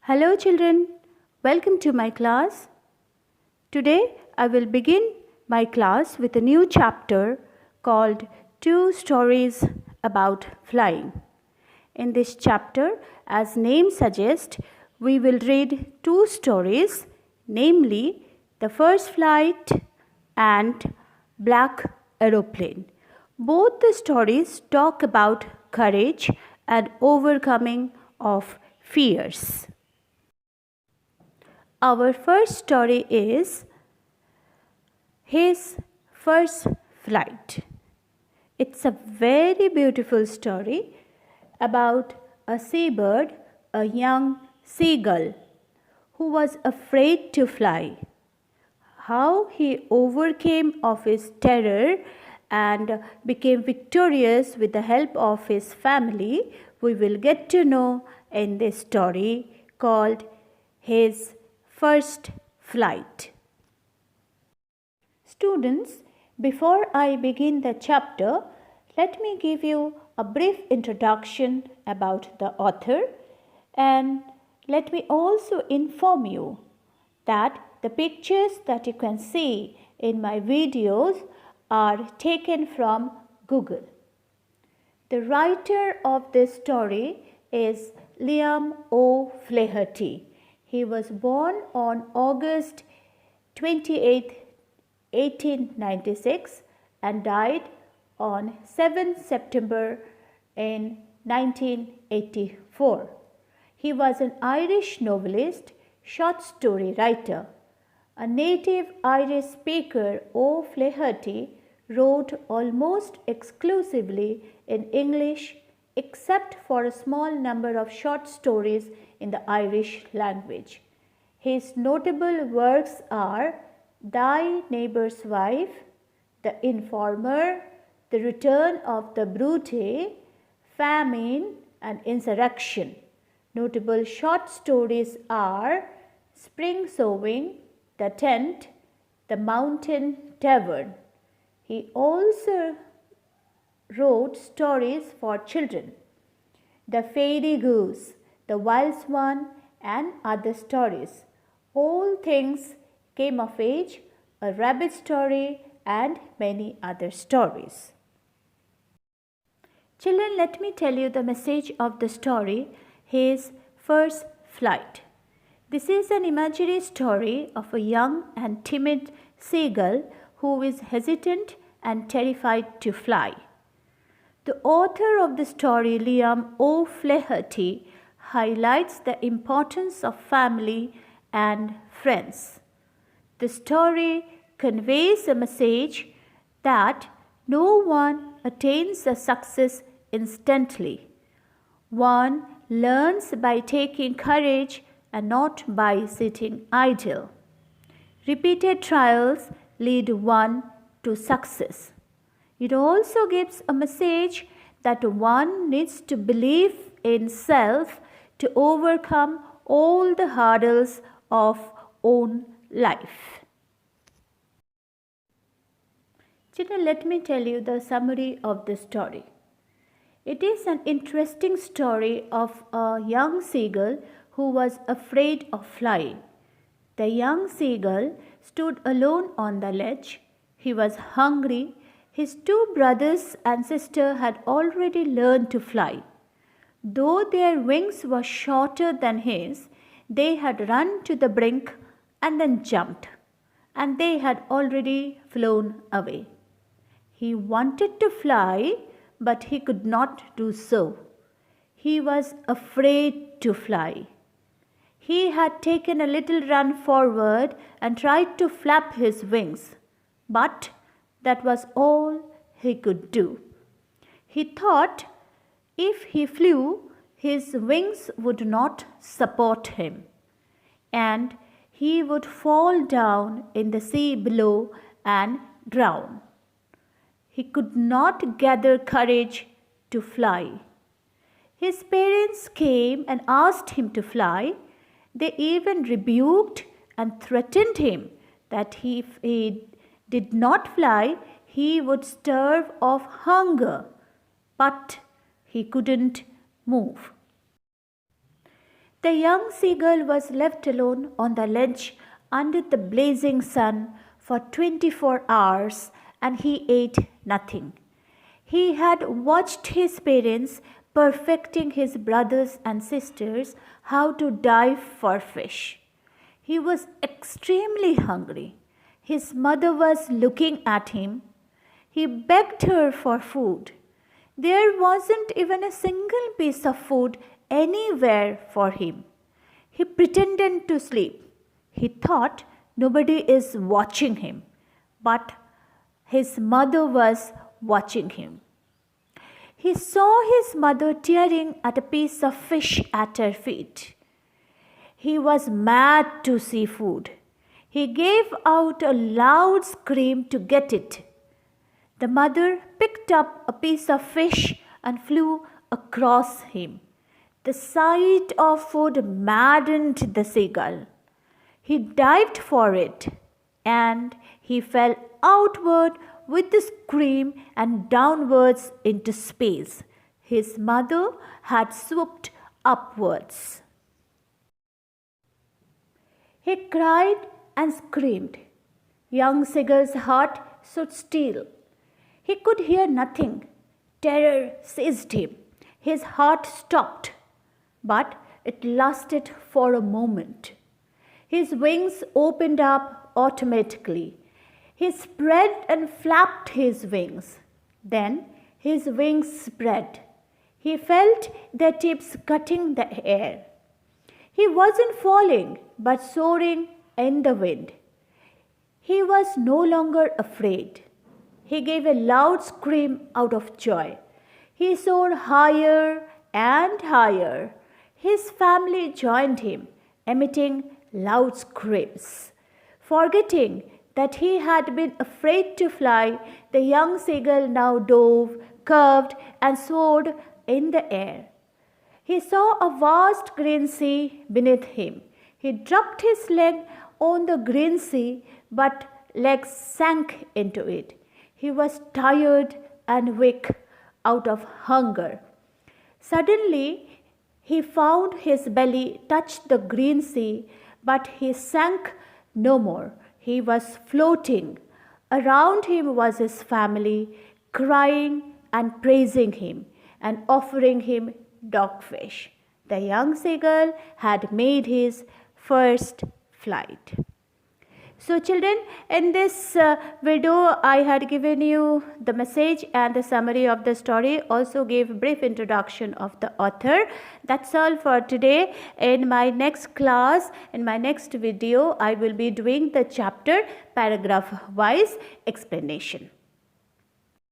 Hello children, welcome to my class. Today I will begin my class with a new chapter called Two Stories About Flying. In this chapter, as name suggests, we will read two stories, namely The First Flight and Black Aeroplane. Both the stories talk about courage and overcoming of fears. Our first story is His First Flight. It's a very beautiful story about a seabird, a young seagull, who was afraid to fly. How he overcame of his terror and became victorious with the help of his family, we will get to know in this story called His First Flight. Students, before I begin the chapter, let me give you a brief introduction about the author, and let me also inform you that the pictures that you can see in my videos are taken from Google. The writer of this story is Liam O. Flaherty. He was born on August 28, 1896 and died on 7 September in 1984. He was an Irish novelist, short story writer. A native Irish speaker, O. Flaherty wrote almost exclusively in English except for a small number of short stories in the Irish language. His notable works are Thy Neighbour's Wife, The Informer, The Return of the Brute, Famine and Insurrection. Notable short stories are Spring Sowing, The Tent, The Mountain Tavern. He also wrote stories for children, The Fairy Goose, The Wild Swan and other stories. All Things Came of Age, A Rabbit Story and many other stories. Children, let me tell you the message of the story, His First Flight. This is an imaginary story of a young and timid seagull who is hesitant and terrified to fly. The author of the story, Liam O. Flaherty, highlights the importance of family and friends. The story conveys a message that no one attains a success instantly. One learns by taking courage and not by sitting idle. Repeated trials lead one to success. It also gives a message that one needs to believe in self to overcome all the hurdles of own life. Children, let me tell you the summary of the story. It is an interesting story of a young seagull who was afraid of flying. The young seagull stood alone on the ledge. He was hungry. His two brothers and sister had already learned to fly. Though their wings were shorter than his, they had run to the brink and then jumped, and they had already flown away. He wanted to fly, but he could not do so. He was afraid to fly. He had taken a little run forward and tried to flap his wings, but that was all he could do. He thought if he flew, his wings would not support him, and he would fall down in the sea below and drown. He could not gather courage to fly. His parents came and asked him to fly. They even rebuked and threatened him that if he did not fly, he would starve of hunger. But he couldn't move. The young seagull was left alone on the ledge under the blazing sun for 24 hours and he ate nothing. He had watched his parents perfecting his brothers and sisters how to dive for fish. He was extremely hungry. His mother was looking at him. He begged her for food. There wasn't even a single piece of food anywhere for him. He pretended to sleep. He thought nobody is watching him, but his mother was watching him. He saw his mother tearing at a piece of fish at her feet. He was mad to see food. He gave out a loud scream to get it. The mother picked up a piece of fish and flew across him. The sight of food maddened the seagull. He dived for it and he fell outward with a scream and downwards into space. His mother had swooped upwards. He cried and screamed. Young seagull's heart stood still. He could hear nothing. Terror seized him. His heart stopped, but it lasted for a moment. His wings opened up automatically. He spread and flapped his wings. Then his wings spread. He felt their tips cutting the air. He wasn't falling, but soaring in the wind. He was no longer afraid. He gave a loud scream out of joy. He soared higher and higher. His family joined him, emitting loud screams. Forgetting that he had been afraid to fly, the young seagull now dove, curved, and soared in the air. He saw a vast green sea beneath him. He dropped his leg on the green sea, but legs sank into it. He was tired and weak out of hunger. Suddenly, he found his belly touched the green sea, but he sank no more. He was floating. Around him was his family, crying and praising him and offering him dogfish. The young seagull had made his first flight. So children, in this video, I had given you the message and the summary of the story, also gave brief introduction of the author. That's all for today. In my next class, in my next video, I will be doing the chapter paragraph wise explanation.